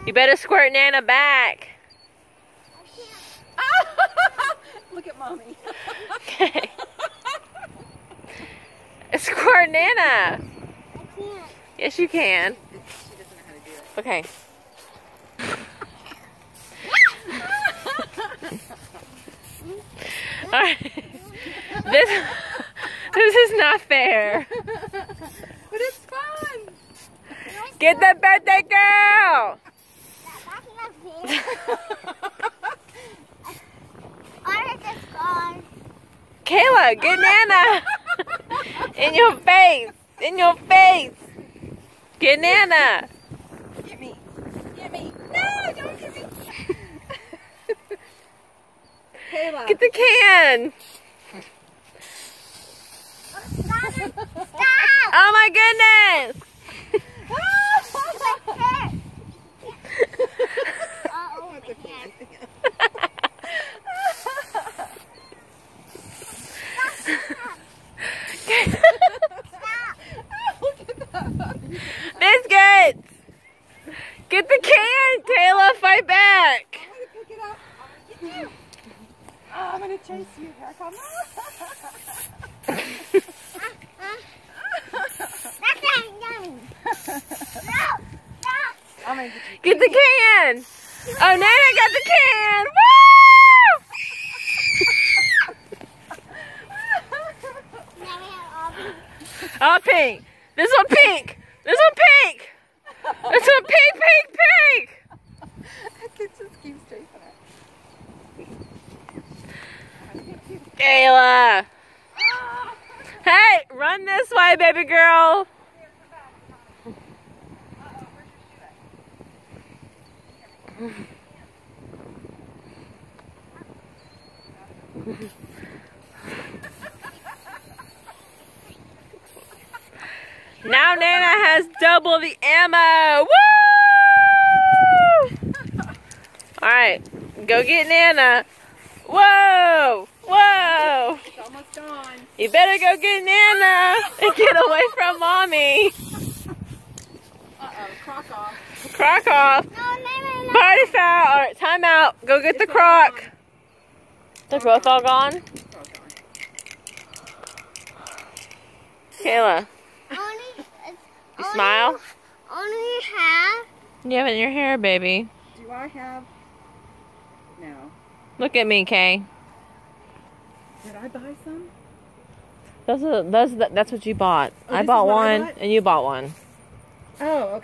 You better squirt Nana back. Look at Mommy. Okay. Squirt Nana. I can't. Yes, you can. She doesn't know how to do it. Okay. Alright. This is not fair. But it's fun. Get the birthday girl! That's not fair. I just gone. Kayla, get Nana! In your face! In your face! Get Nana! Get me. Get me. No, don't get me. Kayla. Get the can! Stop it. Stop. Oh my goodness! Oh, I can't. Biscuits! Get the can, Kayla! Fight back! I'm gonna pick it up. I'm gonna get you. Oh, I'm gonna chase you. Here I come. That's not yummy. No. I'm gonna get you. Get the can! Oh, Nana got the can! Woo! Now we have all Oh, pink. This one pink. This one pink. This one pink, pink, pink. That kid just keeps chasing it. Kayla. Hey, run this way, baby girl. Now Nana has double the ammo. Woo! Alright, go get Nana. Whoa! Whoa! It's almost gone. You better go get Nana and get away from Mommy. Uh-oh, crock off. Crock off. No. Party foul. Alright, time out. Go get the crock. They're both all gone? Kayla, you smile? Only half. You have it in your hair, baby. Do I have? No. Look at me, Kay. Did I buy some? That's what you bought. Oh, I this bought is what I one, bought? and you bought one. Oh, okay.